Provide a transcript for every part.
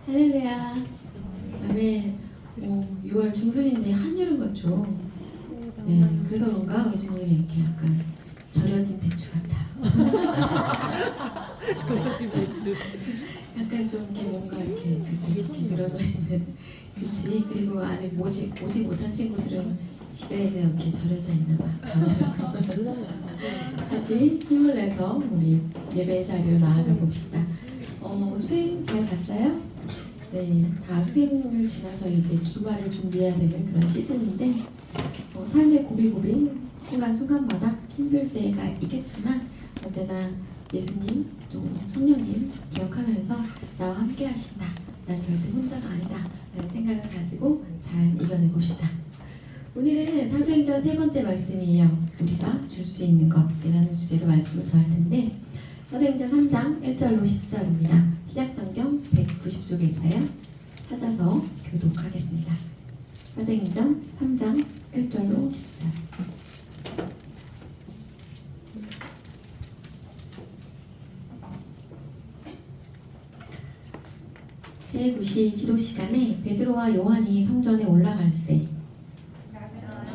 할렐루야. 아멘. 6월 중순인데 한여름 같죠? 네, 그래서 그런가 우리 친구들이 이렇게 약간 절여진 배추 같아. 절여진 배추. 약간 좀 이렇게 뭔가 이렇게 그치, 이렇게 늘어져 있는. 그치? 그리고 안에 오지 못한 친구들은 집에서 이렇게 절여져 있나 봐. 다시 힘을 내서 우리 예배 자리로 나아가 봅시다. 수행 잘 갔어요? 네, 다 수행을 지나서 이제 기말을 준비해야 되는 그런 시즌인데 삶의 고비고비 순간순간마다 힘들 때가 있겠지만 언제나 예수님 또 성령님 기억하면서 나와 함께 하신다. 난 절대 혼자가 아니다. 라는 생각을 가지고 잘 이겨내봅시다. 오늘은 사도행전 3번째 말씀이에요. 우리가 줄 수 있는 것이라는 주제로 말씀을 전할 텐데 사도행전 3장 1절로 10절입니다. 신약성경 190쪽에 있어요. 찾아서 교독하겠습니다. 사도행전 3장 1절로 10절. 제9시 기도 시간에 베드로와 요한이 성전에 올라갈새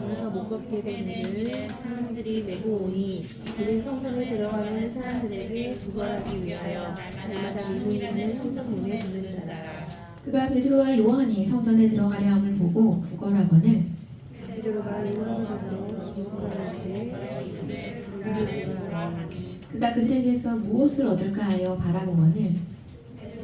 그래서 못 걷게 된 이를 사람들이 메고 오니 그는 성전에 들어가는 사람들에게 구걸하기 위하여 날마다 미문이라는 성전 문에 두는 자라. 그가 베드로와 요한이 성전에 들어가려 함을 보고 구걸하거늘 베드로가 요한으로 주목하는데 우리를 보라하니 그가 그들에게서 무엇을 얻을까 하여 바라보거늘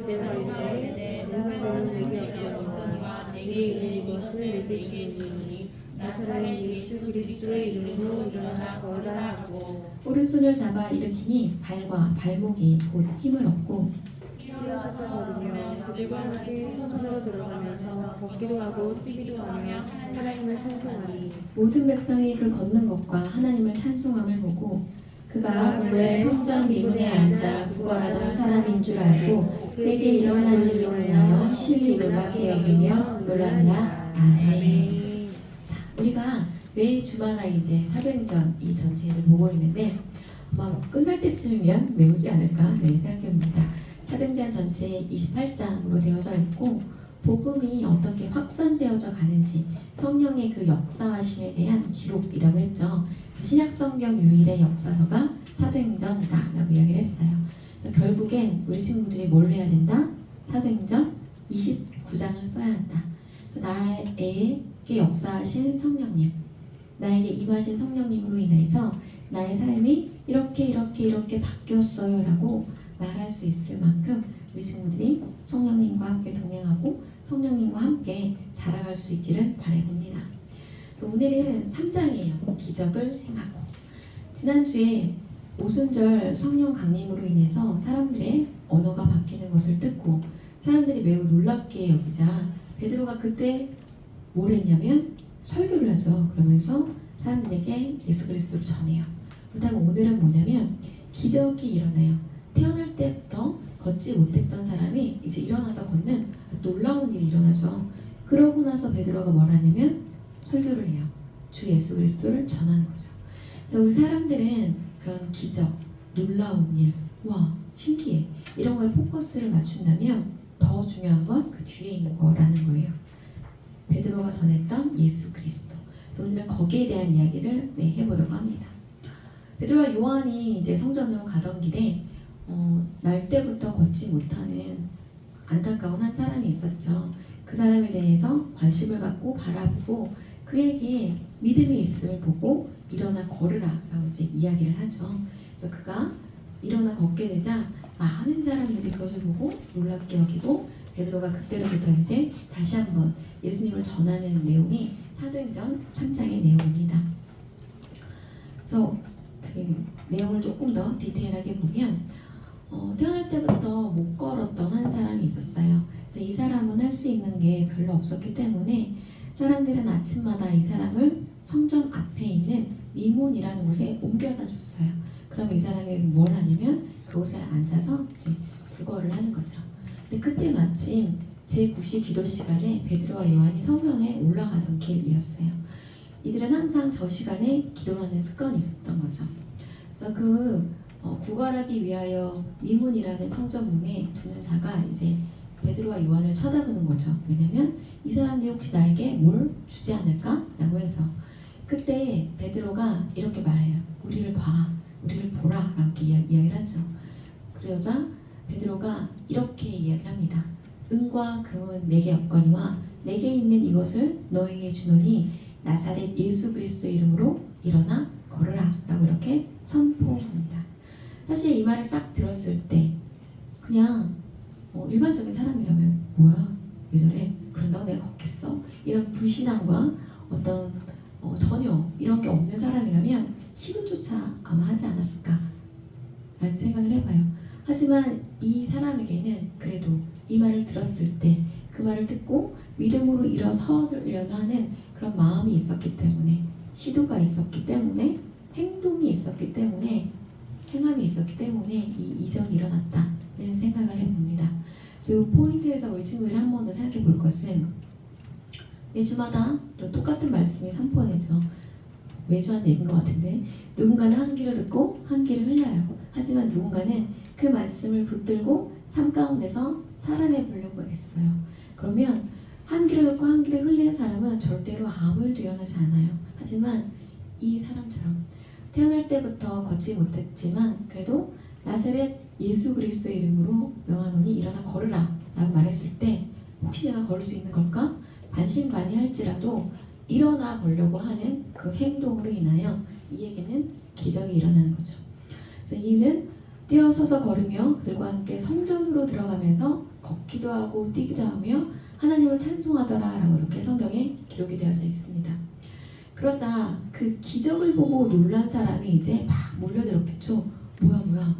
베드로가 이르되 능가되는 내게 없거니와 내게 있는 이것을 내게 주리니 나사렛 예수 그리스도의 이름으로 일어나 걸으라 하고 오른손을 잡아 일으키니 발과 발목이 곧 힘을 얻고 뛰어서서 걸으며 그들과 함께 성전으로 들어가면서 걷기도 하고 뛰기도 하며 하나님을 찬송하니 모든 백성이 그 걷는 것과 하나님을 찬송함을 보고 그가 본래 성전 미문에 앉아 구걸하던 사람인 줄 알고 그에게 일어난 일로 인하여 심히 놀랍게 여기며 놀랐나. 아멘. 자, 우리가 매 주마다 이제 사도행전 이 전체를 보고 있는데 아마 끝날 때쯤이면 외우지 않을까 생각합니다. 사도행전 전체 28장으로 되어져 있고 복음이 어떻게 확산되어져 가는지 성령의 그 역사하심에 대한 기록이라고 했죠. 신약성경 유일의 역사서가 사도행전이다라고 이야기를 했어요. 결국엔 우리 친구들이 뭘 해야 된다? 사도행전 29장을 써야 한다. 나에게 역사하신 성령님, 나에게 임하신 성령님으로 인해서 나의 삶이 이렇게 바뀌었어요 라고 말할 수 있을 만큼 우리 친구들이 성령님과 함께 동행하고 성령님과 함께 자라갈 수 있기를 바라봅니다. 오늘은 3장이에요. 기적을 행하고. 지난주에 오순절 성령 강림으로 인해서 사람들의 언어가 바뀌는 것을 듣고 사람들이 매우 놀랍게 여기자 베드로가 그때 뭘 했냐면 설교를 하죠. 그러면서 사람들에게 예수 그리스도를 전해요. 그다음 오늘은 뭐냐면 기적이 일어나요. 태어날 때부터 걷지 못했던 사람이 이제 일어나서 걷는 놀라운 일이 일어나죠. 그러고 나서 베드로가 뭘 하냐면 설교를 해요. 주 예수 그리스도를 전하는 거죠. 그래서 우리 사람들은 그런 기적, 놀라운 일, 와 신기해 이런 거에 포커스를 맞춘다면 더 중요한 건 그 뒤에 있는 거라는 거예요. 베드로가 전했던 예수 그리스도. 그래서 오늘은 거기에 대한 이야기를 해보려고 합니다. 베드로와 요한이 이제 성전으로 가던 길에 날 때부터 걷지 못하는 안타까운 한 사람이 있었죠. 그 사람에 대해서 관심을 갖고 바라보고 그에게 믿음이 있음을 보고 일어나 걸으라 라고 이제 이야기를 하죠. 그래서 그가 일어나 걷게 되자 많은 사람들이 그것을 보고 놀랍게 여기고 베드로가 그때로부터 이제 다시 한번 예수님을 전하는 내용이 사도행전 3장의 내용입니다. 그래서 그 내용을 조금 더 디테일하게 보면 태어날 때부터 못 걸었던 한 사람이 있었어요. 그래서 이 사람은 할 수 있는 게 별로 없었기 때문에 사람들은 아침마다 이 사람을 성전 앞에 있는 미문이라는 곳에 옮겨다 줬어요. 그럼 이 사람이 뭘 하냐면 그곳에 앉아서 이제 구걸을 하는 거죠. 근데 그때 마침 제9시 기도 시간에 베드로와 요한이 성전에 올라가던 길이었어요. 이들은 항상 저 시간에 기도하는 습관이 있었던 거죠. 그래서 구걸하기 위하여 미문이라는 성전문에 두는 자가 이제 베드로와 요한을 쳐다보는 거죠. 왜냐면 이 사람들이 혹시 나에게 뭘 주지 않을까라고 해서 그때 베드로가 이렇게 말해요. 우리를 봐, 우리를 보라 라고 이야기를 하죠. 그러자 베드로가 이렇게 이야기를 합니다. 은과 금은 내게 없거니와 내게 있는 이것을 너에게 주노니 나사렛 예수 그리스도의 이름으로 일어나 걸으라 라고 이렇게 선포합니다. 사실 이 말을 딱 들었을 때 그냥 일반적인 사람이라면 뭐야 왜 저래 그런다고 내가 걷겠어 이런 불신앙과 어떤 전혀 이런 게 없는 사람이라면 시도조차 아마 하지 않았을까 라는 생각을 해봐요. 하지만 이 사람에게는 그래도 이 말을 들었을 때 그 말을 듣고 믿음으로 일어서려는 하는 그런 마음이 있었기 때문에 시도가 있었기 때문에 행동이 있었기 때문에 행함이 있었기 때문에 이 이적이 일어났다는 생각을 해봅니다. 이 포인트에서 우리 친구들이 한 번 더 생각해 볼 것은 매주마다 또 똑같은 말씀이 선포되죠. 매주 한 얘기인 것 같은데 누군가는 한 귀를 듣고 한 귀를 흘려요. 하지만 누군가는 그 말씀을 붙들고 삶 가운데서 살아내 보려고 했어요. 그러면 한 귀를 듣고 한 귀를 흘리는 사람은 절대로 아무 일도 일어나지 않아요. 하지만 이 사람처럼 태어날 때부터 걷지 못했지만 그래도 나사렛 예수 그리스도의 이름으로 명하노니 일어나 걸으라 라고 말했을 때 혹시 내가 걸을 수 있는 걸까? 반신반의할지라도 일어나 보려고 하는 그 행동으로 인하여 이에게는 기적이 일어나는 거죠. 그래서 이는 뛰어서서 걸으며 그들과 함께 성전으로 들어가면서 걷기도 하고 뛰기도 하며 하나님을 찬송하더라 라고 이렇게 성경에 기록이 되어져 있습니다. 그러자 그 기적을 보고 놀란 사람이 이제 막 몰려들었겠죠. 뭐야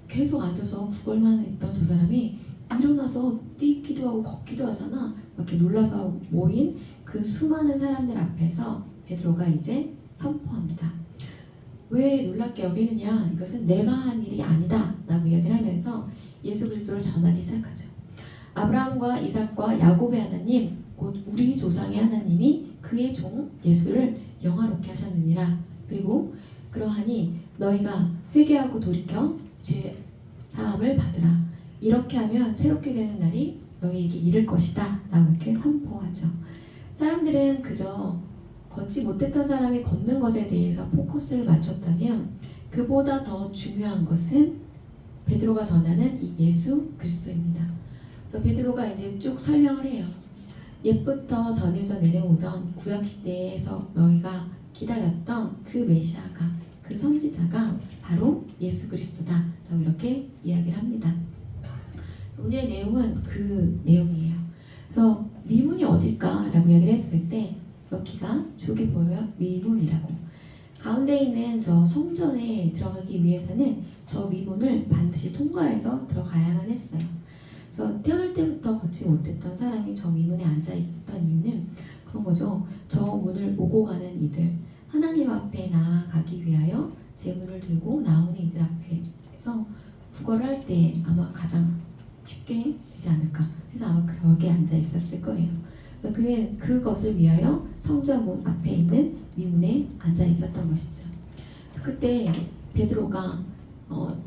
계속 앉아서 구걸만 했던 저 사람이 일어나서 뛰기도 하고 걷기도 하잖아. 이렇게 놀라서 모인 그 수많은 사람들 앞에서 베드로가 이제 선포합니다. 왜 놀랍게 여기느냐? 이것은 내가 한 일이 아니다 라고 이야기를 하면서 예수 그리스도를 전하기 시작하죠. 아브라함과 이삭과 야곱의 하나님 곧 우리 조상의 하나님이 그의 종 예수를 영화롭게 하셨느니라. 그리고 그러하니 너희가 회개하고 돌이켜 죄 사함을 받으라. 이렇게 하면 새롭게 되는 날이 너희에게 이를 것이다 라고 이렇게 선포하죠. 사람들은 그저 걷지 못했던 사람이 걷는 것에 대해서 포커스를 맞췄다면 그보다 더 중요한 것은 베드로가 전하는 이 예수 그리스도입니다. 그래서 베드로가 이제 쭉 설명을 해요. 옛부터 전해져 내려오던 구약시대에서 너희가 기다렸던 그 메시아가 그 선지자가 바로 예수 그리스도다 라고 이렇게 이야기를 합니다. 그래서 오늘의 내용은 그 내용이에요. 그래서 미문이 어딜까 라고 이야기를 했을 때 여기가 저기 보여요? 미문이라고. 가운데 있는 저 성전에 들어가기 위해서는 저 미문을 반드시 통과해서 들어가야만 했어요. 그래서 태어날 때부터 걷지 못했던 사람이 저 미문에 앉아 있었던 이유는 그런 거죠. 저 문을 오고 가는 이들, 하나님 앞에 나아가기 위하여 제 문을 들고 나오는 이들 앞에서 구걸을 할 때 아마 가장 쉽게 되지 않을까 해서 아마 거기에 앉아 있었을 거예요. 그래서 그것을 위하여 성전문 앞에 있는 미문에 앉아 있었던 것이죠. 그때 베드로가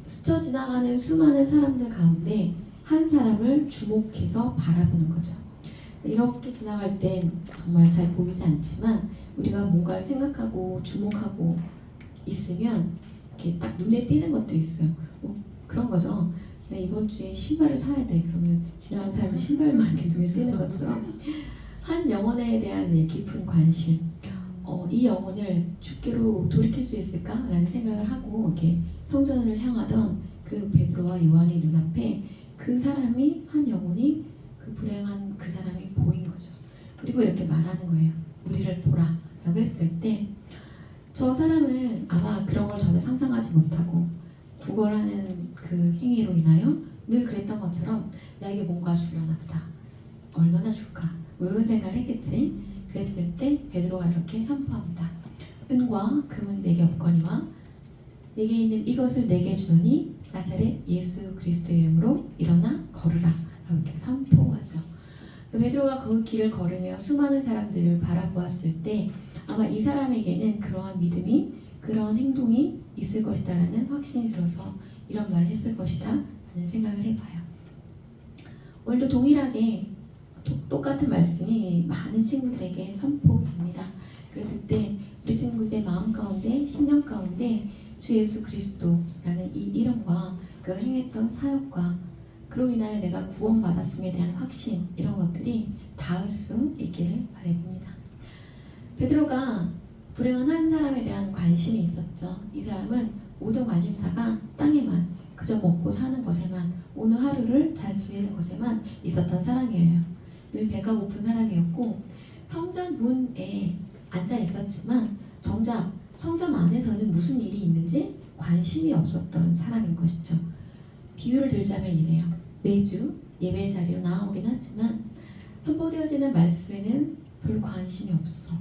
스쳐 지나가는 수많은 사람들 가운데 한 사람을 주목해서 바라보는 거죠. 이렇게 지나갈 땐 정말 잘 보이지 않지만 우리가 뭔가를 생각하고 주목하고 있으면 이렇게 딱 눈에 띄는 것도 있어요. 그런 거죠. 이번 주에 신발을 사야 돼. 그러면 지나간 사람은 신발만 이렇게 눈에 띄는 것처럼 한 영혼에 대한 깊은 관심, 이 영혼을 주께로 돌이킬 수 있을까라는 생각을 하고 이렇게 성전을 향하던 그 베드로와 요한의 눈앞에 그 사람이 한 영혼이 그 불행한 그 사람이 보인 거죠. 그리고 이렇게 말하는 거예요. 우리를 보라 라고 했을 때 저 사람은 아마 그런 걸 전혀 상상하지 못하고 구걸하는 그 행위로 인하여 늘 그랬던 것처럼 나에게 뭔가 주려나 보다. 얼마나 줄까? 뭐 이런 생각을 했겠지. 그랬을 때 베드로가 이렇게 선포합니다. 은과 금은 내게 없거니와 내게 있는 이것을 내게 주노니 나사렛 예수 그리스도의 이름으로 일어나 걸으라 라고 이렇게 선포하죠. 그래서 베드로가 그 길을 걸으며 수많은 사람들을 바라보았을 때 아마 이 사람에게는 그러한 믿음이 그러한 행동이 있을 것이다 라는 확신이 들어서 이런 말을 했을 것이다 라는 생각을 해봐요. 오늘도 동일하게 똑같은 말씀이 많은 친구들에게 선포됩니다. 그랬을 때 우리 친구들의 마음 가운데, 심령 가운데 주 예수 그리스도라는 이 이름과 그가 행했던 사역과 그로 인하여 내가 구원받았음에 대한 확신, 이런 것들이 닿을 수 있기를 바랍니다. 베드로가 불행한 한 사람에 대한 관심이 있었죠. 이 사람은 모든 관심사가 땅에만, 그저 먹고 사는 것에만, 오늘 하루를 잘 지내는 것에만 있었던 사람이에요. 늘 배가 고픈 사람이었고 성전 문에 앉아 있었지만 정작 성전 안에서는 무슨 일이 있는지 관심이 없었던 사람인 것이죠. 비유를 들자면 이래요. 매주 예배 자리로 나오긴 하지만 선포되어지는 말씀에는 별 관심이 없어.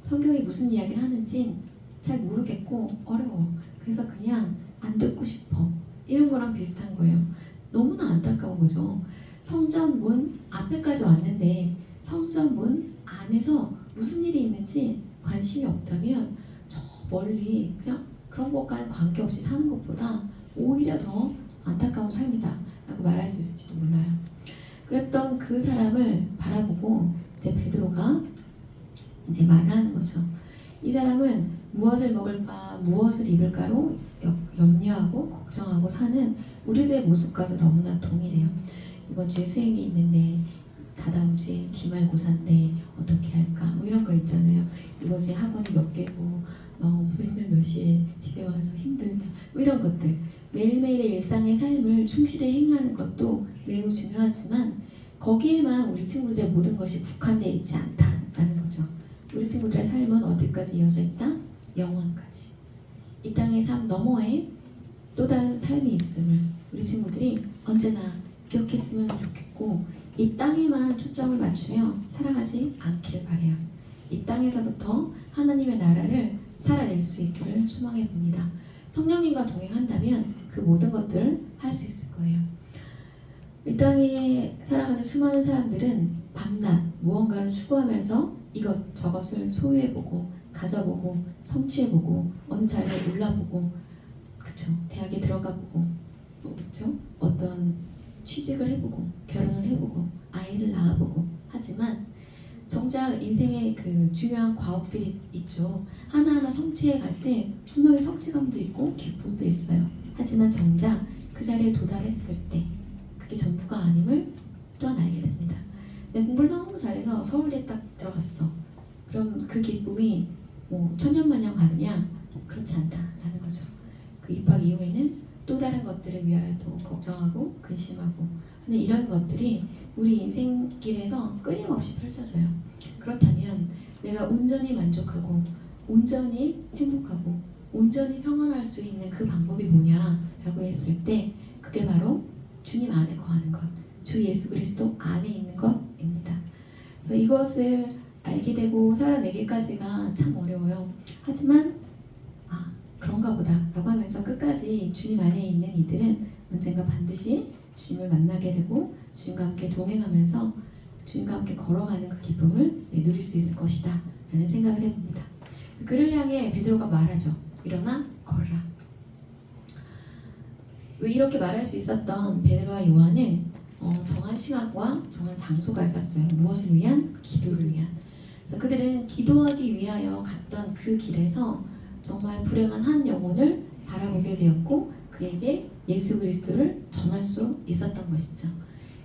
성경이 무슨 이야기를 하는지 잘 모르겠고 어려워. 그래서 그냥 안 듣고 싶어. 이런 거랑 비슷한 거예요. 너무나 안타까운 거죠. 성전 문 앞에까지 왔는데 성전 문 안에서 무슨 일이 있는지 관심이 없다면 저 멀리 그냥 그런 것과는 관계없이 사는 것보다 오히려 더 안타까운 삶이다 라고 말할 수 있을지도 몰라요. 그랬던 그 사람을 바라보고 이제 베드로가 이제 말을 하는 거죠. 이 사람은 무엇을 먹을까, 무엇을 입을까로 염려하고 걱정하고 사는 우리들의 모습과도 너무나 동일해요. 이번 주에 수행이 있는데 다다음 주에 기말고사인데 어떻게 할까, 뭐 이런 거 있잖아요. 이번 주에 학원이 몇 개고 맨날 몇 시에 집에 와서 힘들다, 뭐 이런 것들. 매일매일의 일상의 삶을 충실히 행하는 것도 매우 중요하지만 거기에만 우리 친구들의 모든 것이 국한되어 있지 않다는 거죠. 우리 친구들의 삶은 어디까지 이어져 있다? 영원까지. 이 땅의 삶 너머에 또 다른 삶이 있음을 우리 친구들이 언제나 기억했으면 좋겠고, 이 땅에만 초점을 맞추며 살아가지 않기를 바라요. 이 땅에서부터 하나님의 나라를 살아낼 수 있기를 소망해 봅니다. 성령님과 동행한다면 그 모든 것들을 할 수 있을 거예요. 이 땅에 살아가는 수많은 사람들은 밤낮 무언가를 추구하면서 이것저것을 소유해보고 가져보고 성취해보고 어느 자리에 올라보고, 그쵸, 대학에 들어가보고, 그쵸, 어떤 취직을 해보고 결혼을 해보고 아이를 낳아보고 하지만 정작 인생의 그 중요한 과업들이 있죠. 하나하나 성취해 갈 때 분명히 성취감도 있고 기쁨도 있어요. 하지만 정작 그 자리에 도달했을 때 그게 전부가 아님을 또한 알게 됩니다. 내 공부를 너무 잘해서 서울대 딱 들어갔어. 그럼 그 기쁨이 뭐 천년만년 가느냐? 그렇지 않다라는 거죠. 그 입학 이후에는 또 다른 것들을 위하여 또 걱정하고 근심하고 하는 이런 것들이 우리 인생길에서 끊임없이 펼쳐져요. 그렇다면 내가 온전히 만족하고 온전히 행복하고 온전히 평안할 수 있는 그 방법이 뭐냐라고 했을 때 그게 바로 주님 안에 거하는 것, 주 예수 그리스도 안에 있는 것입니다. 그래서 이것을 알게 되고 살아내기까지가 참 어려워요. 하지만 그런가 보다 라고 하면서 끝까지 주님 안에 있는 이들은 언젠가 반드시 주님을 만나게 되고 주님과 함께 동행하면서 주님과 함께 걸어가는 그 기쁨을 누릴 수 있을 것이다 라는 생각을 해봅니다. 그를 향해 베드로가 말하죠. 일어나 걸으라. 왜 이렇게 말할 수 있었던 베드로와 요한은 정한 시간과 정한 장소가 있었어요. 무엇을 위한? 기도를 위한. 그래서 그들은 기도하기 위하여 갔던 그 길에서 정말 불행한 한 영혼을 바라보게 되었고 그에게 예수 그리스도를 전할 수 있었던 것이죠.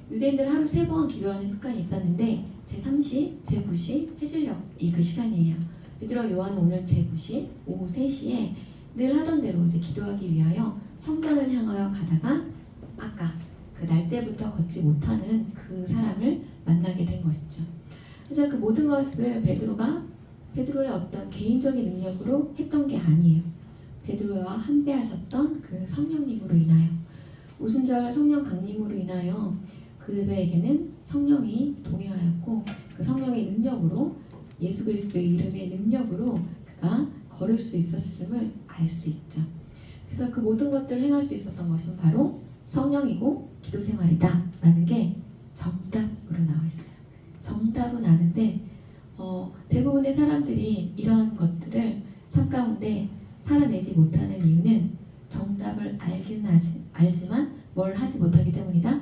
유대인들 하루 3번 기도하는 습관이 있었는데 제3시, 제9시, 해질녘이 그 시간이에요. 베드로와 요한은 오늘 제9시 오후 3시에 늘 하던 대로 이제 기도하기 위하여 성전을 향하여 가다가 아까 그 날때부터 걷지 못하는 그 사람을 만나게 된 것이죠. 그래서 그 모든 것을 베드로의 어떤 개인적인 능력으로 했던 게 아니에요. 베드로와 함께하셨던 그 성령님으로 인하여, 오순절 성령 강림으로 인하여 그들에게는 성령이 동행하였고 그 성령의 능력으로 예수 그리스도의 이름의 능력으로 그가 걸을 수 있었음을 알 수 있죠. 그래서 그 모든 것들을 행할 수 있었던 것은 바로 성령이고 기도 생활이다 라는 게 정답으로 나와 있어요. 정답은 아는데 대부분의 사람들이 이러한 것들을 삶 가운데 살아내지 못하는 이유는 정답을 알기는 알지만 뭘 하지 못하기 때문이다?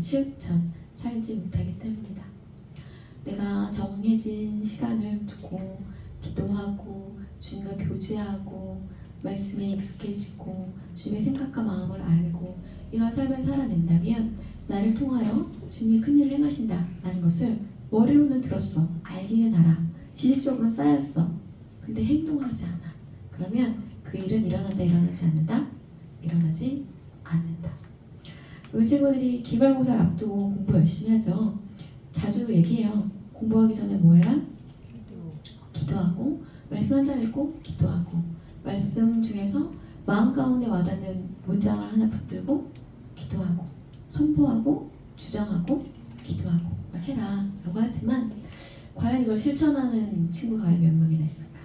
실천 살지 못하기 때문이다. 내가 정해진 시간을 두고 기도하고 주님과 교제하고 말씀에 익숙해지고 주님의 생각과 마음을 알고 이런 삶을 살아낸다면 나를 통하여 주님이 큰일을 행하신다라는 것을 머리로는 들었어. 알기는 알아. 지식적으로는 쌓였어. 근데 행동하지 않아. 그러면 그 일은 일어난다 일어나지 않는다? 일어나지 않는다. 우리 친구들이 기말고사를 앞두고 공부 열심히 하죠. 자주 얘기해요. 공부하기 전에 뭐 해라? 기도하고 말씀 한 장 읽고 기도하고 말씀 중에서 마음 가운데 와닿는 문장을 하나 붙들고 기도하고 선포하고 주장하고 기도하고 해라 라고 하지만 과연 이걸 실천하는 친구가 몇 명이나 있을까?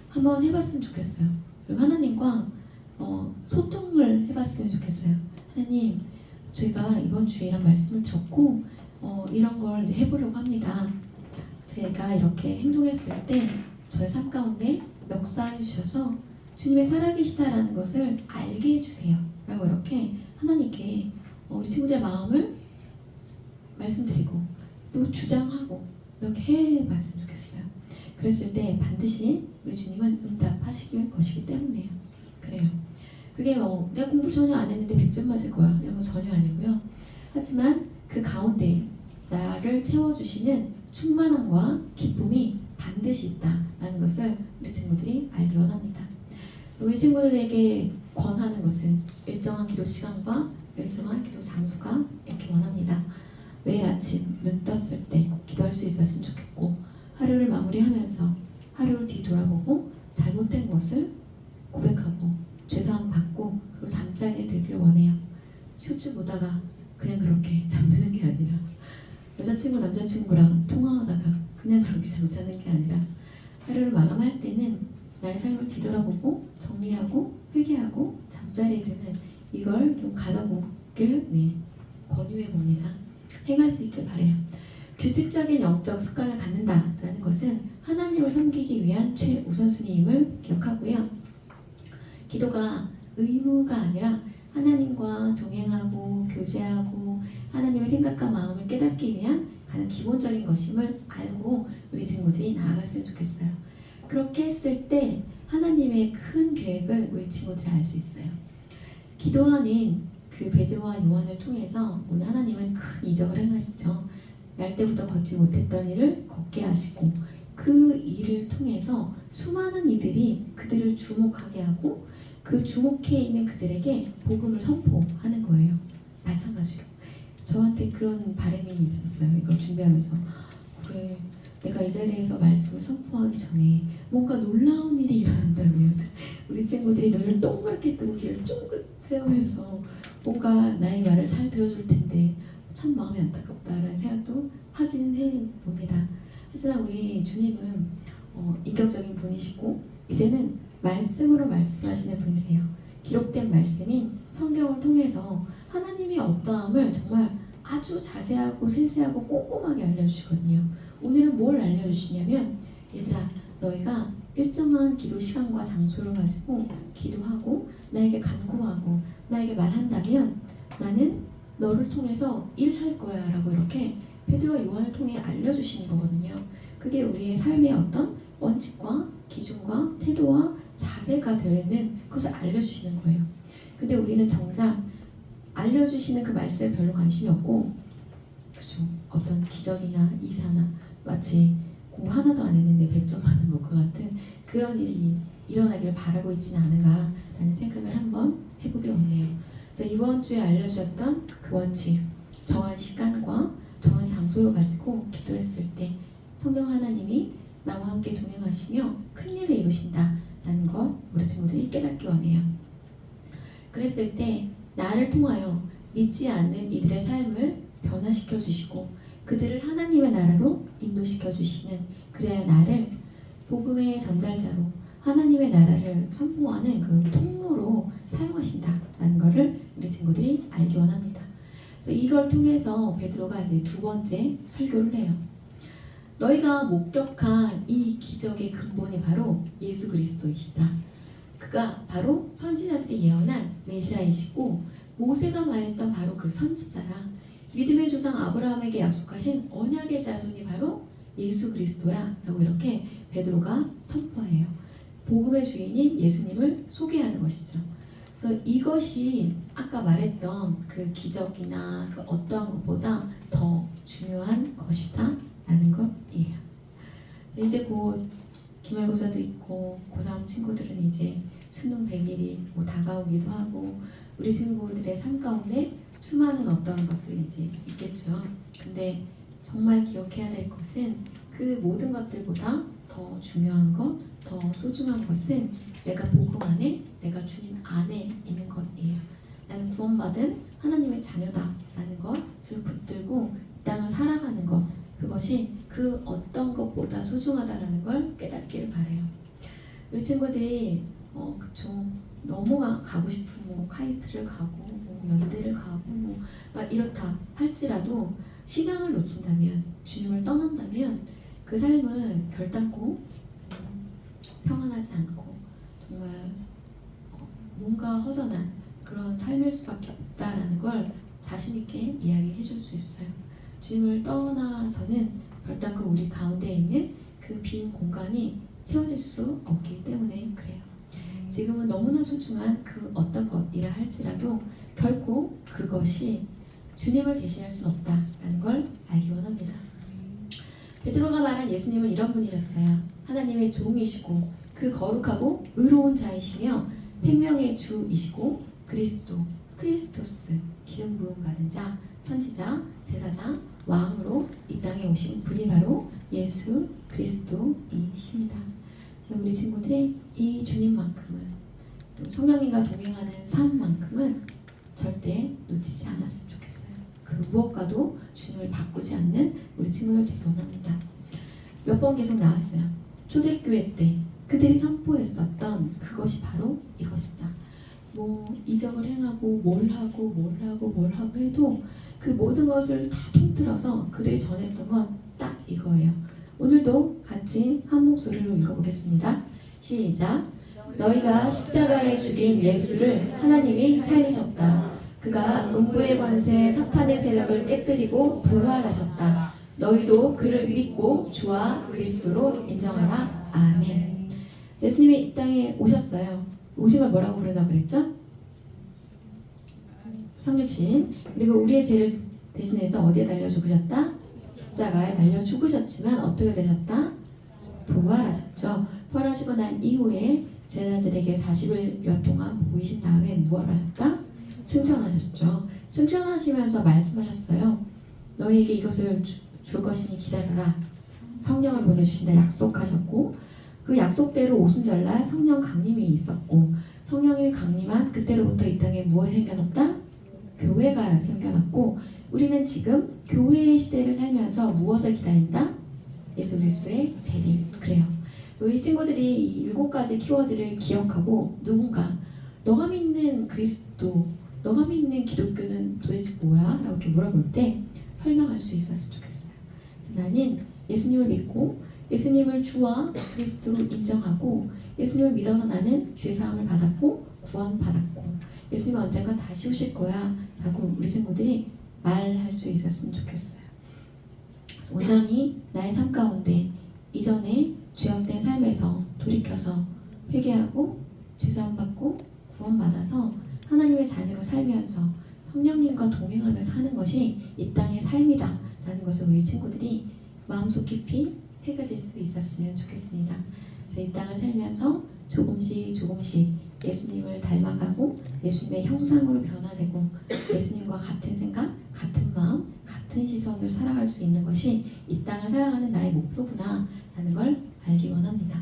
한번 해봤으면 좋겠어요. 그리고 하나님과 소통을 해봤으면 좋겠어요. 하나님, 저희가 이번 주에 이런 말씀을 듣고 이런 걸 이제 해보려고 합니다. 제가 이렇게 행동했을 때 저의 삶 가운데 역사해 주셔서 주님의 살아계시다라는 것을 알게 해주세요 라고 이렇게 하나님께 우리 친구들의 마음을 말씀드리고 또 주장하고 이렇게 해봤으면 좋겠어요. 그랬을 때 반드시 우리 주님은 응답하실 것이기 때문이에요. 그래요. 그게 내가 공부 전혀 안 했는데 100점 맞을 거야 이런 거 전혀 아니고요. 하지만 그 가운데 나를 채워주시는 충만함과 기쁨이 반드시 있다라는 것을 우리 친구들이 알기 원합니다. 우리 친구들에게 권하는 것은 일정한 기도 시간과 일정한 기도 장소가 있기 원합니다. 매일 아침 눈 떴을 때 기도할 수 있었으면 좋겠고 하루를 마무리하면서 하루를 뒤돌아보고 잘못된 것을 고백하고 죄사함 받고 그리고 잠자리에 들기를 원해요. 쇼츠 보다가 그냥 그렇게 잠드는 게 아니라 여자친구 남자친구랑 통화하다가 그냥 그렇게 잠자는 게 아니라 하루를 마감할 때는 나의 삶을 뒤돌아보고 정리하고 회개하고 잠자리에 드는 이걸 좀 가져보길 권유해 봅니다. 행할 수 있길 바래요. 규칙적인 영적 습관을 갖는다라는 것은 하나님을 섬기기 위한 최우선순위임을 기억하고요. 기도가 의무가 아니라 하나님과 동행하고 교제하고 하나님의 생각과 마음을 깨닫기 위한 가장 기본적인 것임을 알고 우리 친구들이 나아갔으면 좋겠어요. 그렇게 했을 때 하나님의 큰 계획을 우리 친구들이 알 수 있어요. 기도하는 그 베드로와 요한을 통해서 오늘 하나님은 큰 이적을 행하시죠. 날 때부터 걷지 못했던 일을 걷게 하시고 그 일을 통해서 수많은 이들이 그들을 주목하게 하고 그 주목해 있는 그들에게 복음을 선포하는 거예요. 마찬가지로 저한테 그런 바람이 있었어요. 이걸 준비하면서 그래 내가 이 자리에서 말씀을 선포하기 전에 뭔가 놀라운 일이 일어난다면 우리 친구들이 눈을 동그랗게 뜨고 귀를 쫑긋 세우면서 뭔가 나의 말을 잘 들어줄 텐데 참 마음이 안타깝다라는 생각도 하기는 해봅니다. 하지만 우리 주님은 인격적인 분이시고 이제는 말씀으로 말씀하시는 분이세요. 기록된 말씀인 성경을 통해서 하나님의 어떠함을 정말 아주 자세하고 세세하고 꼼꼼하게 알려주시거든요. 오늘은 뭘 알려주시냐면 얘들아 너희가 일정한 기도 시간과 장소를 가지고 기도하고 나에게 간구하고 나에게 말한다면 나는 너를 통해서 일할 거야 라고 이렇게 베드로와 요한을 통해 알려주시는 거거든요. 그게 우리의 삶의 어떤 원칙과 기준과 태도와 자세가 되는 것을 알려주시는 거예요. 근데 우리는 정작 알려주시는 그 말씀에 별로 관심이 없고 그죠? 어떤 기적이나 이사나 마치 공부 하나도 안 했는데 100점 받는 것과 같은 그런 일이 일어나기를 바라고 있지는 않은가라는 생각을 한번 해보기로 원해요. 그래서 이번 주에 알려주셨던 그 원칙, 정한 시간과 정한 장소를 가지고 기도했을 때 성령 하나님이 나와 함께 동행하시며 큰일을 이루신다라는 것 우리 친구들이 깨닫기 원해요. 그랬을 때 나를 통하여 믿지 않는 이들의 삶을 변화시켜 주시고 그들을 하나님의 나라로 인도시켜 주시는 그래야 나를 복음의 전달자로 하나님의 나라를 선포하는 그 통로로 사용하신다라는 것을 우리 친구들이 알기 원합니다. 그래서 이걸 통해서 베드로가 이제 두 번째 설교를 해요. 너희가 목격한 이 기적의 근본이 바로 예수 그리스도이시다. 그가 바로 선지자들이 예언한 메시아이시고 모세가 말했던 바로 그 선지자야. 믿음의 조상 아브라함에게 약속하신 언약의 자손이 바로 예수 그리스도야 라고 이렇게 베드로가 선포해요. 복음의 주인인 예수님을 소개하는 것이죠. 그래서 이것이 아까 말했던 그 기적이나 그 어떠한 것보다 더 중요한 것이다 라는 것이에요. 이제 곧 기말고사도 있고 고3 친구들은 이제 수능 100일이 뭐 다가오기도 하고 우리 친구들의 삶 가운데 수많은 어떤 것들이 이제 있겠죠. 근데 정말 기억해야 될 것은 그 모든 것들보다 더 중요한 것, 더 소중한 것은 내가 복음 안에, 내가 주님 안에 있는 것이에요. 나는 구원받은 하나님의 자녀다라는 것을 붙들고 이 땅을 살아가는 것, 그것이 그 어떤 것보다 소중하다라는 걸 깨닫기를 바라요. 우리 친구들이 그쵸, 너무 가고 싶은 뭐 카이스트를 가고 뭐 연대를 가고 뭐 막 이렇다 할지라도 신앙을 놓친다면, 주님을 떠난다면 그 삶은 결단코 평안하지 않고 정말 뭔가 허전한 그런 삶일 수밖에 없다라는 걸 자신 있게 이야기해 줄 수 있어요. 주님을 떠나서는 결단코 우리 가운데 있는 그 빈 공간이 채워질 수 없기 때문에 그래요. 지금은 너무나 소중한 그 어떤 것이라 할지라도 결코 그것이 주님을 대신할 수는 없다라는 걸 알기 원합니다. 베드로가 말한 예수님은 이런 분이셨어요. 하나님의 종이시고 그 거룩하고 의로운 자이시며 생명의 주이시고 그리스도, 크리스토스, 기름 부음 받은 자, 선지자, 제사장, 왕으로 이 땅에 오신 분이 바로 예수 그리스도이십니다. 우리 친구들이 이 주님만큼은, 또 성령님과 동행하는 삶만큼은 절대 놓치지 않았으면 좋겠어요. 그 무엇과도 주님을 바꾸지 않는 우리 친구들 되기 원합니다. 몇 번 계속 나왔어요. 초대교회 때 그들이 선포했었던 그것이 바로 이것이다. 뭐 이적을 행하고 뭘 하고 해도 그 모든 것을 다 통틀어서 그들이 전했던 건 딱 이거예요. 오늘도 같이 한 목소리로 읽어보겠습니다. 시작. 너희가 십자가에 죽인 예수를 하나님이 살리셨다. 그가 음부의 권세 사탄의 세력을 깨뜨리고 부활하셨다. 너희도 그를 믿고 주와 그리스도로 인정하라. 아멘. 예수님이 이 땅에 오셨어요. 오신 걸 뭐라고 부르나 그랬죠? 성육신. 그리고 우리의 죄를 대신해서 어디에 달려 죽으셨다? 십자가에 달려 죽으셨지만 어떻게 되셨다? 부활하셨죠. 부활하시고 난 이후에 제자들에게 40여 동안 보이신 다음에 무엇을 하셨다? 승천하셨죠. 승천하시면서 말씀하셨어요. 너희에게 이것을 줄 것이니 기다려라. 성령을 보내주신다 약속하셨고 그 약속대로 오순절날 성령 강림이 있었고 성령이 강림한 그때로부터 이 땅에 무엇이 생겨났다? 교회가 생겨났고 우리는 지금 교회의 시대를 살면서 무엇을 기다린다? 예수 그리스도의 재림. 그래요. 우리 친구들이 7가지 키워드를 기억하고 누군가 너가 믿는 그리스도, 너가 믿는 기독교는 도대체 뭐야? 라고 이렇게 물어볼 때 설명할 수 있었으면 좋겠어요. 나는 예수님을 믿고 예수님을 주와 그리스도로 인정하고 예수님을 믿어서 나는 죄사함을 받았고 구원받았고 예수님은 언젠가 다시 오실 거야 라고 우리 친구들이 말할 수 있었으면 좋겠어요. 온전히 나의 삶 가운데 이전에 죄악된 삶에서 돌이켜서 회개하고 죄사함 받고 구원받아서 하나님의 자녀로 살면서 성령님과 동행하며 사는 것이 이 땅의 삶이다 라는 것을 우리 친구들이 마음속 깊이 새겨질 수 있었으면 좋겠습니다. 이 땅을 살면서 조금씩 예수님을 닮아가고 예수님의 형상으로 변화되고 예수님과 같은 생각, 같은 마음, 같은 시선으로 살아갈 수 있는 것이 이 땅을 살아가는 나의 목표구나 라는 걸 알기 원합니다.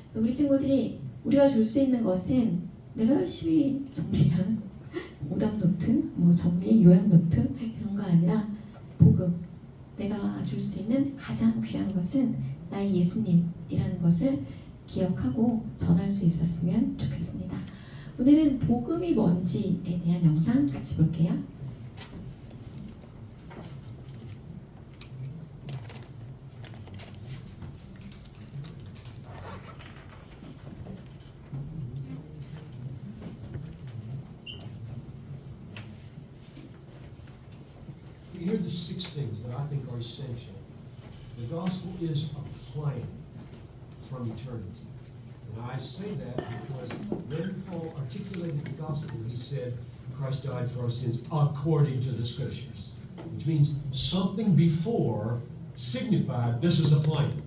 그래서 우리 친구들이 우리가 줄 수 있는 것은 내가 열심히 정리한 오답 노트, 뭐 정리 요약 노트 이런 거 아니라 복음. 내가 줄 수 있는 가장 귀한 것은 나의 예수님이라는 것을 기억하고 전할 수 있었으면 좋겠습니다. 오늘은 복음이 뭔지에 대한 영상 같이 볼게요. here are the 6 things that I think are essential. The gospel is a plan from eternity. And I say that because when Paul articulated the gospel, he said, Christ died for our sins according to the Scriptures. Which means something before signified this is a plan.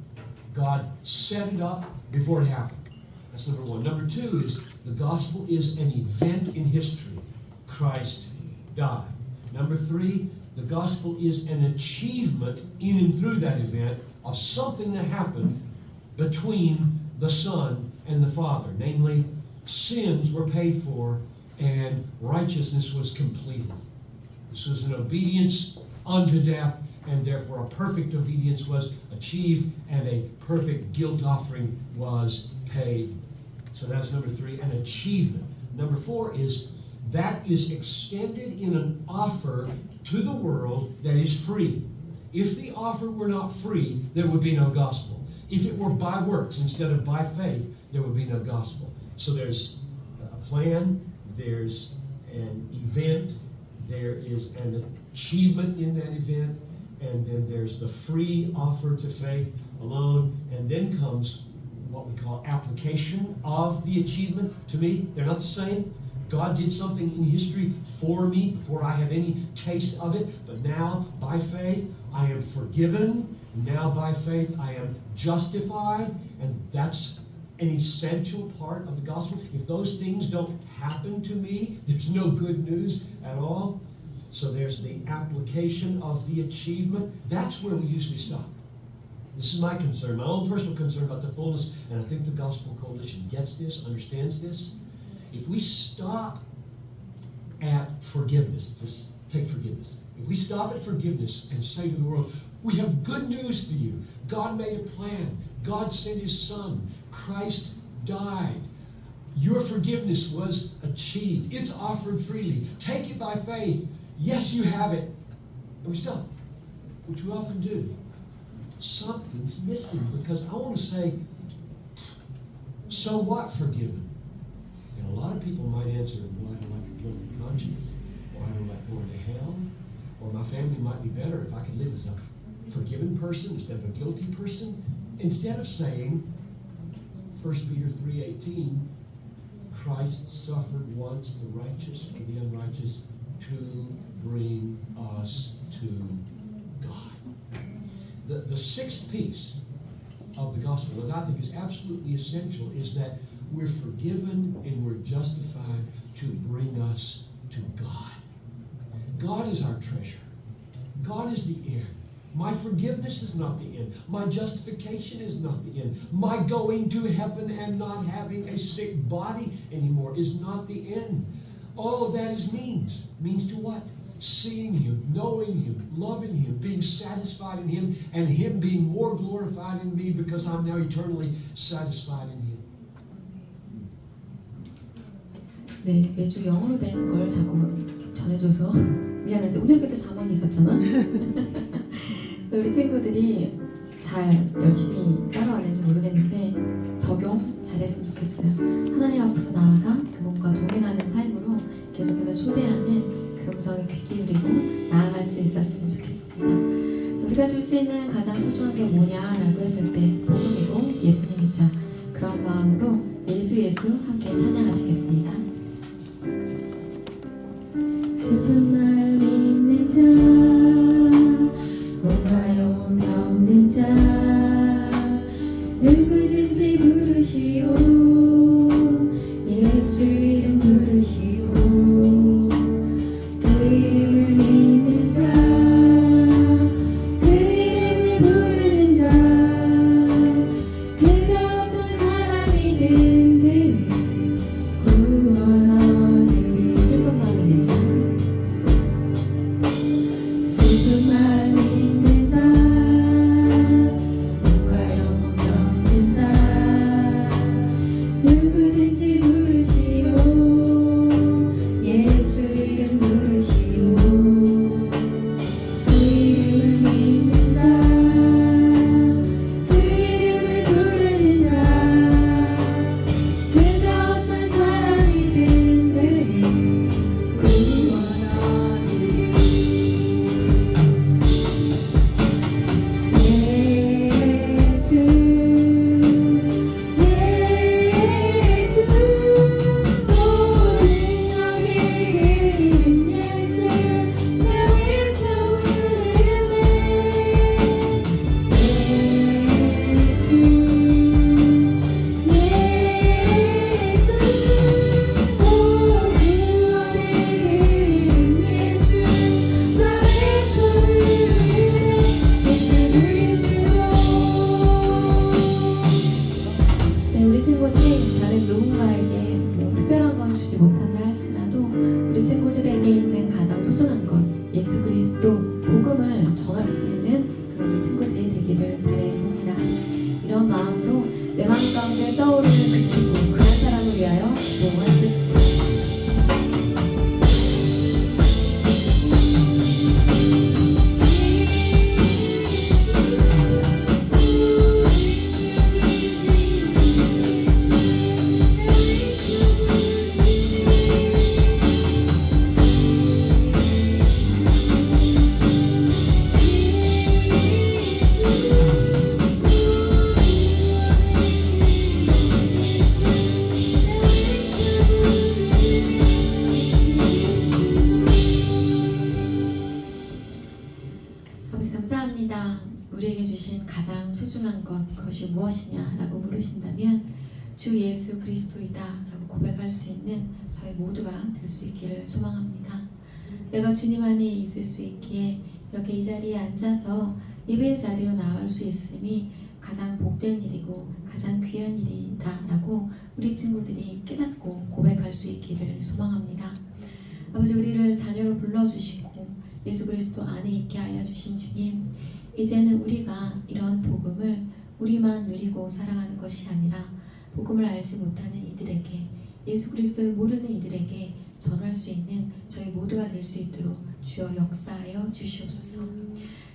God set it up before it happened. That's number 1. Number 2 is the gospel is an event in history. Christ died. Number 3, the gospel is an achievement in and through that event of something that happened between the Son and the Father. Namely, sins were paid for and righteousness was completed. This was an obedience unto death, and therefore a perfect obedience was achieved and a perfect guilt offering was paid. So that's number 3, an achievement. Number 4 is that is extended in an offer to the world that is free. If the offer were not free, there would be no gospel. If it were by works instead of by faith, there would be no gospel. So there's a plan, there's an event, there is an achievement in that event, and then there's the free offer to faith alone, and then comes what we call application of the achievement. To me, they're not the same. God did something in history for me before I have any taste of it, but now by faith I am forgiven. Now by faith I am justified, and that's an essential part of the gospel. If those things don't happen to me, there's no good news at all. So there's the application of the achievement. That's where we usually stop. This is my concern, my own personal concern about the fullness, and I think the Gospel Coalition gets this, understands this. If we stop at forgiveness, just take forgiveness. If we stop at forgiveness and say to the world, we have good news for you. God made a plan. God sent His Son. Christ died. Your forgiveness was achieved. It's offered freely. Take it by faith. Yes, you have it. And we stop, which we often do. Something's missing, because I want to say, so what forgiven? And a lot of people might answer, well, I don't like a guilty conscience, or I don't like going to hell, or my family might be better if I could live as a forgiven person instead of a guilty person. Instead of saying, 1 Peter 3:18, Christ suffered once, the righteous for the unrighteous, to bring us to God. The 6th piece of the gospel that I think is absolutely essential is that we're forgiven and we're justified to bring us to God. God is our treasure. God is the end. My forgiveness is not the end. My justification is not the end. My going to heaven and not having a sick body anymore is not the end. All of that is means. Means to what? Seeing Him, knowing Him, loving Him, being satisfied in Him, and Him being more glorified in me because I'm now eternally satisfied in Him. 네, 매주 영어로 된 걸 자꾸 전해줘서 미안한데 오늘 그때 4번이 있었잖아. 우리 친구들이 잘 열심히 따라왔는지 모르겠는데 적용 잘했으면 좋겠어요. 하나님 앞으로 나아가 그분과 동행하는 삶으로 계속해서 초대하는 그 음성에 귀 기울이고 나아갈 수 있었으면 좋겠습니다. 우리가 줄 수 있는 가장 소중한 게 뭐냐라고 했을 때 복음이고 예수님이죠. 그런 마음으로 예수 예수 함께 찬양하시겠습니다. 슬픈 마음 있는 자, 뭔가 영혼 없는 자, 누구든지 부르시오. 예수 이름 부르시오. 그 이름을 믿는 자, 그 이름을 부르는 자, 그가 어떤 사람이든 그를 구원 얻으리. 슬픈 마음 있는 자, 슬픈 마음 있는 자, 뭔가 영혼 없는 자, 누구든지 부르시오. 예수 이름 부르시오. 그 이름을 믿는 자, 그 이름을 부르는 자, 그가 어떤 사람이든 그를 구원 얻으리. 있기를 바라봅니다. 이런 마음으로 내 마음 가운데 떠오르는 그 친구, 그 한 사람을 위하여 기도하시겠습니다. 아버지 감사합니다. 우리에게 주신 가장 소중한 것 그것이 무엇이냐라고 물으신다면 주 예수 그리스도이다 라고 고백할 수 있는 저희 모두가 될 수 있기를 소망합니다. 내가 주님 안에 있을 수 있기에 이렇게 이 자리에 앉아서 예배의 자리로 나올 수 있음이 가장 복된 일이고 가장 귀한 일이다 라고 우리 친구들이 깨닫고 고백할 수 있기를 소망합니다. 아버지 우리를 자녀로 불러주시고 예수 그리스도 안에 있게 하여 주신 주님, 이제는 우리가 이런 복음을 우리만 누리고 살아가는 것이 아니라 복음을 알지 못하는 이들에게, 예수 그리스도를 모르는 이들에게 전할 수 있는 저희 모두가 될 수 있도록 주여 역사하여 주시옵소서.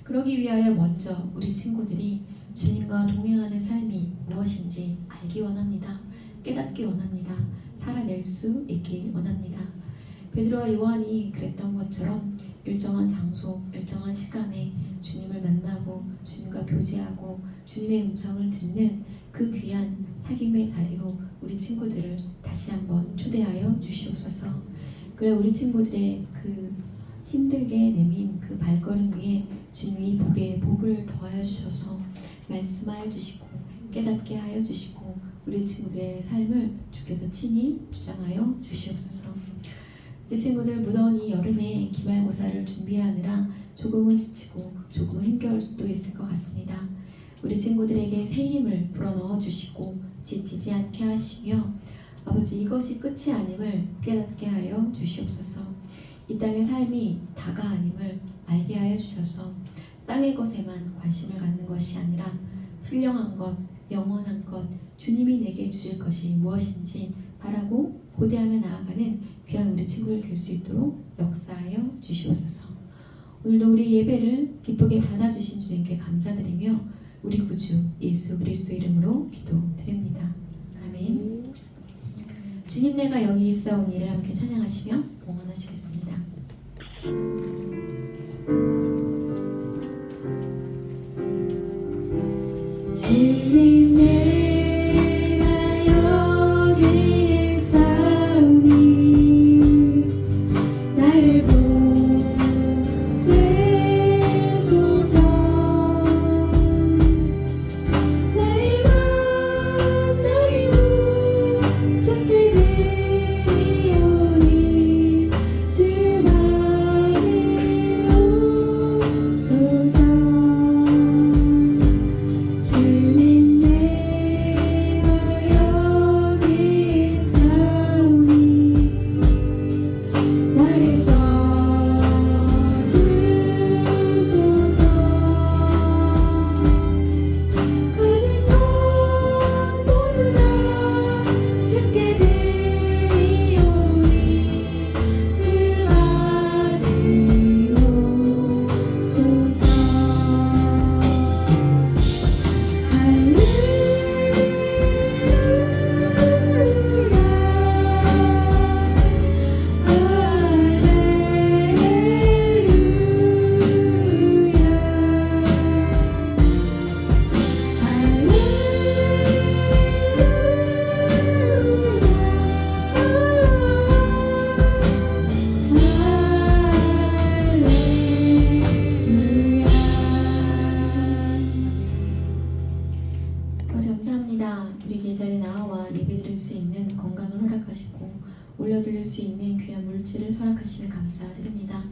그러기 위하여 먼저 우리 친구들이 주님과 동행하는 삶이 무엇인지 알기 원합니다. 깨닫기 원합니다. 살아낼 수 있기 원합니다. 베드로와 요한이 그랬던 것처럼 일정한 장소, 일정한 시간에 주님을 만나고 주님과 교제하고 주님의 음성을 듣는 그 귀한 사귐의 자리로 우리 친구들을 다시 한번 초대하여 주시옵소서. 그래 우리 친구들의 그 힘들게 내민 그 발걸음 위에 주님이 복을 더하여 주셔서 말씀하여 주시고 깨닫게 하여 주시고 우리 친구들의 삶을 주께서 친히 주장하여 주시옵소서. 우리 친구들 무더운 이 여름에 기말고사를 준비하느라 조금은 지치고 조금은 힘겨울 수도 있을 것 같습니다. 우리 친구들에게 새 힘을 불어넣어 주시고 지치지 않게 하시며 아버지 이것이 끝이 아님을 깨닫게 하여 주시옵소서. 이 땅의 삶이 다가 아님을 알게 하여 주셔서 땅의 것에만 관심을 갖는 것이 아니라 신령한 것, 영원한 것, 주님이 내게 주실 것이 무엇인지 바라고 고대하며 나아가는 귀한 우리 친구들 될 수 있도록 역사하여 주시옵소서. 오늘도 우리 예배를 기쁘게 받아주신 주님께 감사드리며 우리 구주 예수 그리스도 이름으로 기도드립니다. 아멘. 주님 내가 여기 있사오니를 함께 찬양하시며 봉헌하시겠습니다. 주님 내가 여기 있사오니 나를 보내소서. 나의 맘 나의 문 찾게 되오니 주 말을 오소서. 주님 내가 여기 있사오니 나를 써주소서. 가진 것 모두 다 주께 드리오니 주 받으옵소서. 아버지 감사합니다. 우리에게 이 자리에 나와 예배드릴 수 있는 건강을 허락하시고 올려드릴 수 있는 귀한 물질을 허락하시며 감사드립니다.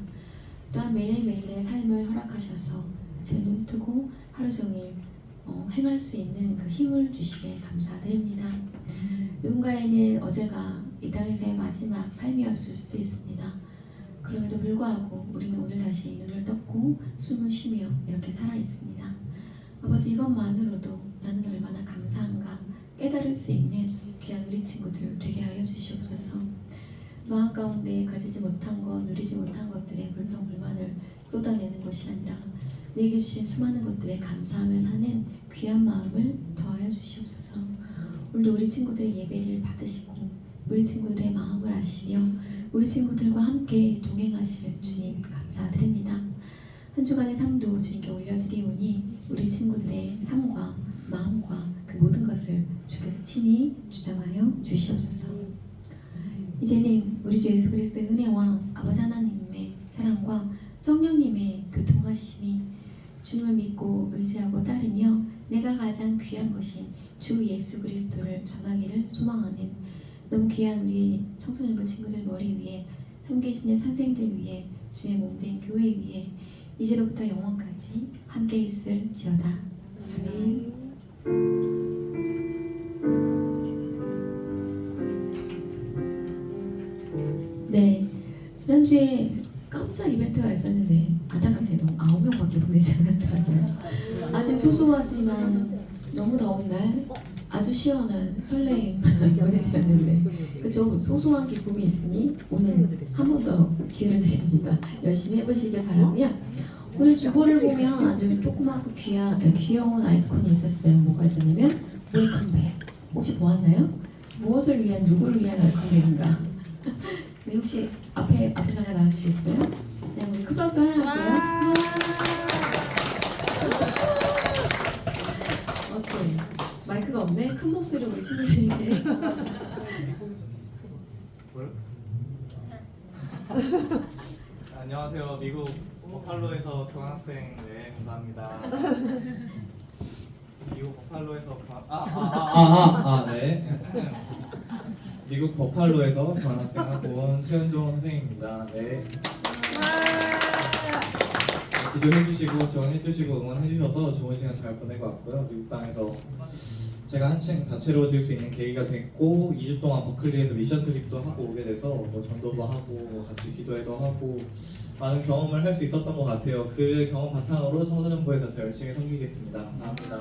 또한 매일매일의 삶을 허락하셔서 아침에 눈 뜨고 하루 종일 행할 수 있는 그 힘을 주시게 감사드립니다. 누군가에는 어제가 이 땅에서의 마지막 삶이었을 수도 있습니다. 그럼에도 불구하고 우리는 오늘 다시 눈을 떴고 숨을 쉬며 이렇게 살아 있습니다. 아버지, 이것만으로도 나는 얼마나 감사한가 깨달을 수 있는 귀한 우리 친구들 되게 하여 주시옵소서. 마음 가운데 가지지 못한 것, 누리지 못한 것들에 불평, 불만을 쏟아내는 것이 아니라 내게 주신 수많은 것들에 감사하며 사는 귀한 마음을 더하여 주시옵소서. 오늘도 우리 친구들의 예배를 받으시고 우리 친구들의 마음을 아시며 우리 친구들과 함께 동행하실 주님 감사드립니다. 한 주간의 삶도 주님께 올려드리오니 우리 친구들의 삶과 마음과 그 모든 것을 주께서 친히 주장하여 주시옵소서. 이제는 우리 주 예수 그리스도의 은혜와 아버지 하나님의 사랑과 성령님의 교통하심이 주님을 믿고 의지하고 따르며 내가 가장 귀한 것인 주 예수 그리스도를 전하기를 소망하는 너무 귀한 우리 청소년부 친구들 머리 위에 섬기시는 선생님들 위에 주의 몸된 교회 위에 이제로부터 영원까지 함께 있을지어다. 아멘. 네, 지난주에 깜짝 이벤트가 있었는데 아담한테도 9명밖에 보내지 않았더라고요. 아직 소소하지만 너무 더운 날 아주 시원한 설레임 보내드렸는데 그죠? 소소한 기쁨이 있으니 오늘 한 번 더 기회를 드립니다. 열심히 해보시길 바라고요. 오늘 주보를 보면 아주 조그맣고 귀여운 아이콘이 있었어요. 뭐가 있었냐면 웰컴백. 혹시 보았나요? 무엇을 위한 누구를 위한 웰컴백인가? 네, 혹시 앞에 잠깐 나와주시겠어요? 네, 우리 큰 박수 하나 할게요. 어때? 마이크가 없네? 큰 목소리로 우리 친구들에게. 안녕하세요. 미국 버팔로에서 교환학생 감사합니다. 미국 버팔로에서 네. 미국 버팔로에서 교환학생하고 온 최은종 선생님입니다. 네. 기도해주시고 지원해주시고 응원해주셔서 좋은 시간 잘 보내고 왔고요. 미국 땅에서 제가 한층 다채로워 질 수 있는 계기가 됐고 2주 동안 버클리에서 미션 트립도 하고 오게 돼서 뭐 전도도 하고 뭐 같이 기도회도 하고 많은 경험을 할 수 있었던 것 같아요. 그 경험 바탕으로 청소년부에서 더 열심히 섬기겠습니다. 감사합니다.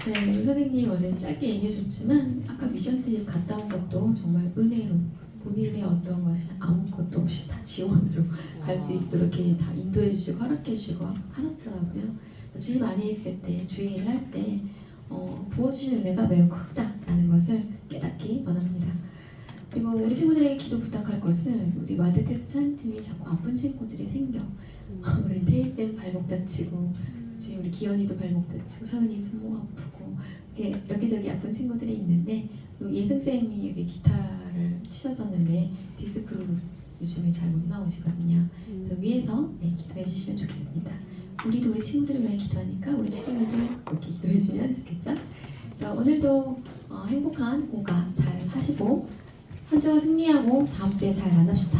네, 우리 선생님 어제 짧게 얘기해줬지만 아까 미션 트립 갔다 온 것도 정말 은혜로 본인의 어떤 것 아무것도 없이 다 지원으로 갈 수 있도록 이렇게 다 인도해주시고 허락해주시고 하셨더라고요. 주님 안에 있을 때, 주의 일을 할 때 부어주시는 은혜가 매우 크다라는 것을 깨닫기 원합니다. 그리고 우리 친구들에게 기도 부탁할 것은 우리 마드 테스트 하는 팀이 자꾸 아픈 친구들이 생겨. 우리 테이쌤 발목 다치고 우리 기현이도 발목 다치고 서윤이 손목 아프고 이렇게 여기저기 아픈 친구들이 있는데 예승쌤이 여기 기타를 치셨었는데 디스크로 요즘에 잘 못 나오시거든요. 그래서 위에서 기도해 주시면 좋겠습니다. 우리도 우리 친구들을 위해 기도하니까 우리 친구들도 이렇게 기도해 주면 좋겠죠? 자, 오늘도 행복한 공과 잘 하시고 한 주가 승리하고 다음 주에 잘 만납시다.